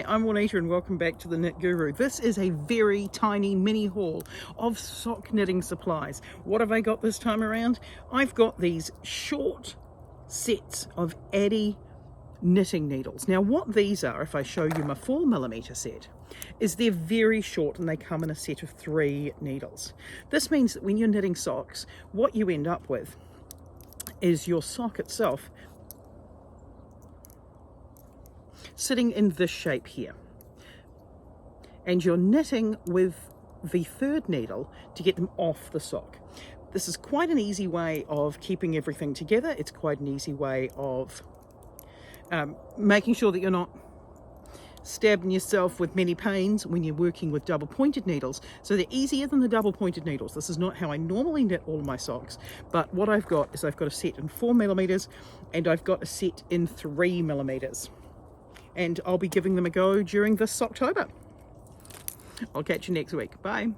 I'm Juanita and welcome back to the Knit Guru. This is a very tiny mini haul of sock knitting supplies. What have I got this time around? I've got these short sets of Addi knitting needles. Now what these are, if I show you my 4mm set, is they're very short and they come in a set of 3 needles. This means that when you're knitting socks, what you end up with is your sock itself sitting in this shape here, and you're knitting with the 3rd needle to get them off the sock. This is quite an easy way of keeping everything together. It's quite an easy way of making sure that you're not stabbing yourself with many pains when you're working with double pointed needles. So they're easier than the double pointed needles. This is not how I normally knit all of my socks, but what I've got is I've got a set in 4mm and I've got a set in 3mm. And I'll be giving them a go during this Socktober. I'll catch you next week. Bye.